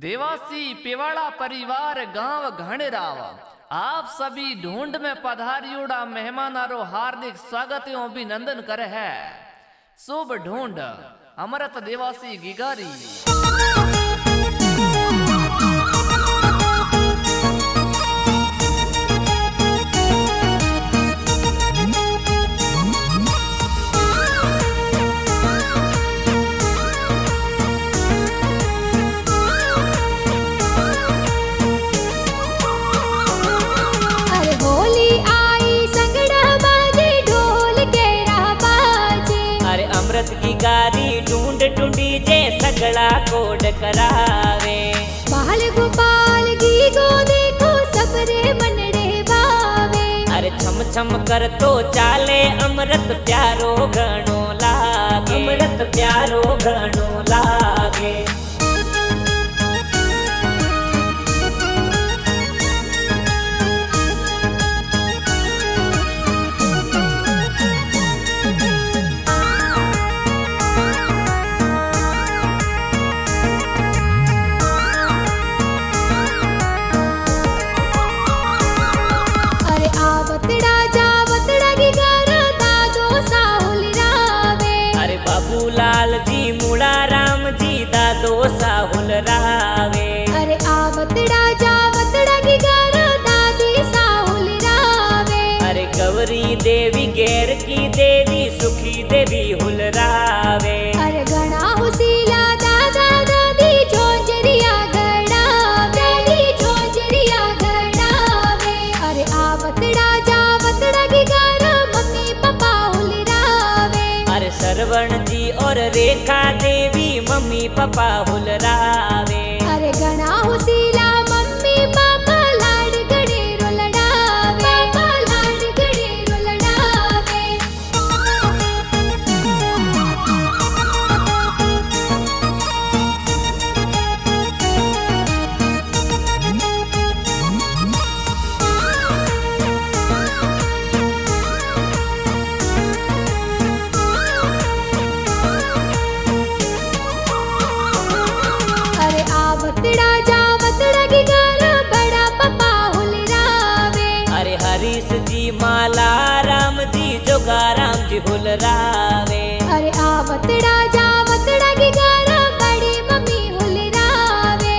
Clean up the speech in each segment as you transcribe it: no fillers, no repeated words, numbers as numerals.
देवासी पेवाड़ा परिवार गांव घणराव आप सभी ढूंढ में पधारियोड़ा मेहमानारो हार्दिक स्वागत एवं अभिनंदन करे है। शुभ ढूंढ अमृत देवासी गिगारी। की गारी ढूंढ ढूंढी जे सगड़ा कोड करावे। बाल गोपाल की गो देखो सबरे मनड़े बावे। अरे छम छम कर तो चाले अमृत प्यारो घणो लागे, अमृत प्यारो घणो लागे। लाल जी मुड़ा राम जी दादो साहुल रावे। अरे आवतड़ा जावतड़ा की गार दादी साहुल रावे। अरे गौरी देवी गैर की देवी सुखी देवी हुल रावे। अरे गणा हुसीला दादा दादी जोजरिया गड़ावे, दादी जोजरिया गड़ावे। अरे आवतड़ा जावतड़ा की गार मम्मी पापा हुल रावे। अरे सरवण जी और रेखा देवी मम्मी पापा हुल रावे। अरे गणा हुसीला मम्मी पापा लाड गणे रोलडावे, पापा लाड गणे रोलडावे। आवतड़ा जावतड़ा की गार बड़ा पप्पा हुल रावे। अरे हरीश जी माला राम जी जोगा राम जी हुल रावे। अरे आवतड़ा जावतड़ा की गार बड़ी मम्मी हुल रावे।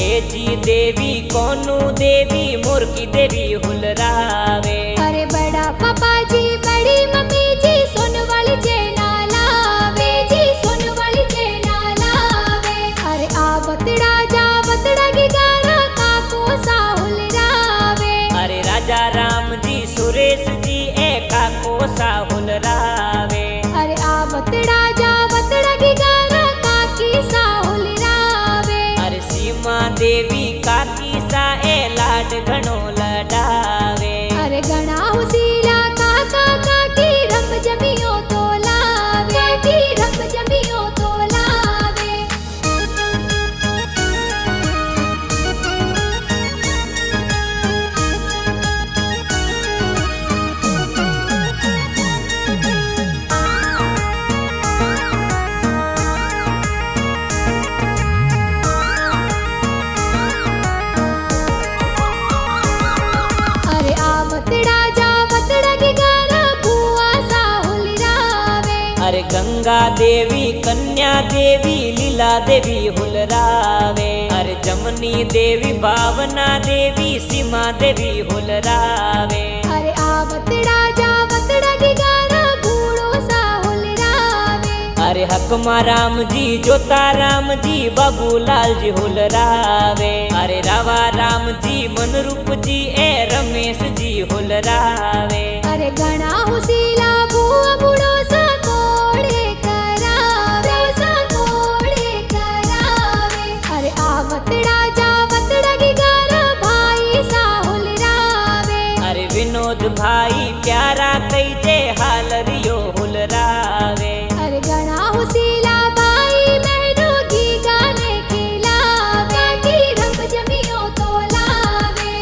ए जी देवी कोनू देवी मुर्की देवी हुल रावे। अरे बड़ा पापा जी बड़ी मम्मी जी सोन वाली चेना लावे, जी सोन वाली चेना लावे। अरे आवतड़ा जावतड़ा की गार काको साहुल रावे। अरे राजा राम जी सुरेश जी ए काको साहुल रावे। अरे आवतड़ा जावतड़ा की गार काकी साहुल रावे। अरे सीमा देवी काकी सा ए लाड घणो लडावे। अरे गणा हुसीला काका काकी रंग जमियो तो लावे, काकी रंग जमियो तो लावे। अरे आवतड़ा जावतड़ा की गार बुआ साहुल रावे। अरे गंगा देवी कन्या देवी लीला देवी हुल रावे। अरे जमनी देवी भावना देवी सीमा देवी हुल रावे। अरे आवतड़ा जावतड़ा की गार बूढ़ो साहुल रावे। अरे हकमा राम जी जोता राम जी बाबूलाल जी हुल रावे। अरे रावा राम जी मनरूप जी ए रमेश जी हुल रावे। अरे गणा हुसीला बुआ बूढ़ो सा कोड़े करावे, सा कोड़े करावे। अरे आवतड़ा जावतड़ा की गार भाई साहुल रावे। अरे विनोद भाई प्यारा कई जे हाल रियो हुल रावे। अरे गणा हुसीला भाई मैनो की गाने खिलावे, की रंग जमियो तो लावे।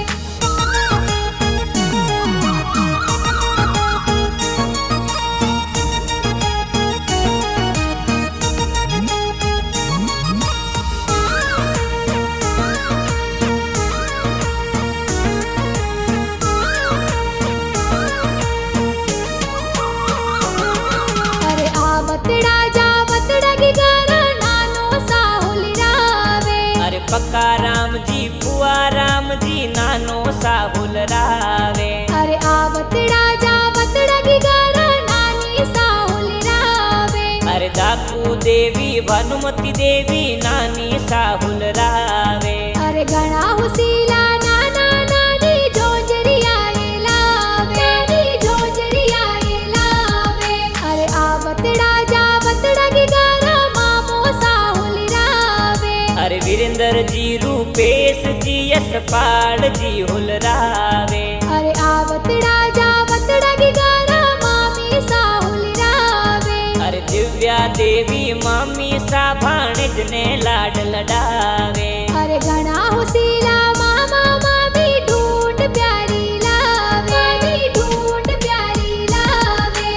पक्का राम जी फुआ राम जी नानो साहुल रावे। अरे आवतड़ा जावतड़ा की गारा नानी साहुल रावे। अरे दाकू देवी भानुमती देवी नानी साहुल रावे। अरे घणा हुसीला नाना नानी जोजरियाए लावे। नानी जोजरियाए लावे। अरे आवतड़ा जावतड़ा की गारा मामो साहुल रावे। अरे वीरेंद्र जी रूपेश जी यशपाल जी हुलरावे। अरे आवतड़ा जावतड़ा की गारा मामी साहुल रावे। अरे दिव्या देवी मामी सा भाणेज ने लाड लडावे। अरे घणा हुसीला मामा मामी ढूंढ प्यारी लावे। मामी ढूंढ प्यारी लावे।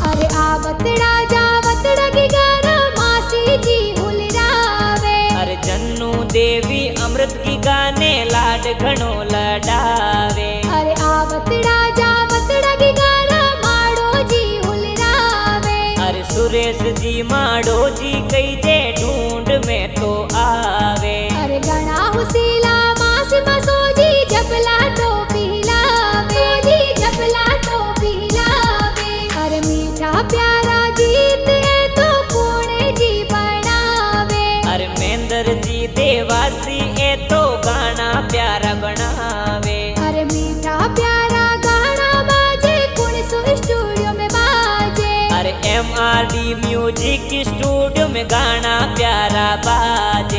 अरे आवतड़ा जावतड़ा की गारा मासी जी हुलरावे। अरे जन्नू देवी अमृत की गाने लाड घणो लडावे। अरे आवतड़ा जावतड़ा की गारा माड़ो जी हुलरावे। अरे सुरेश जी माड़ो जी कई जे ढूंढ में तो आवे। अरे घणा हुसीला मासी मसोजी जबला टोपी लावे। जी जबला टोपी लावे। अरे मीठा प्यारा गीत है तो पुणे जी बनावे। अरे महेंद्र जी देवासी ए तो गाना प्यारा बनावे। अरे मीठा प्यारा गाना बाजे कुणसो स्टूडियो में बाजे। अरे MRD म्यूजिक स्टूडियो में गाना प्यारा बाजे।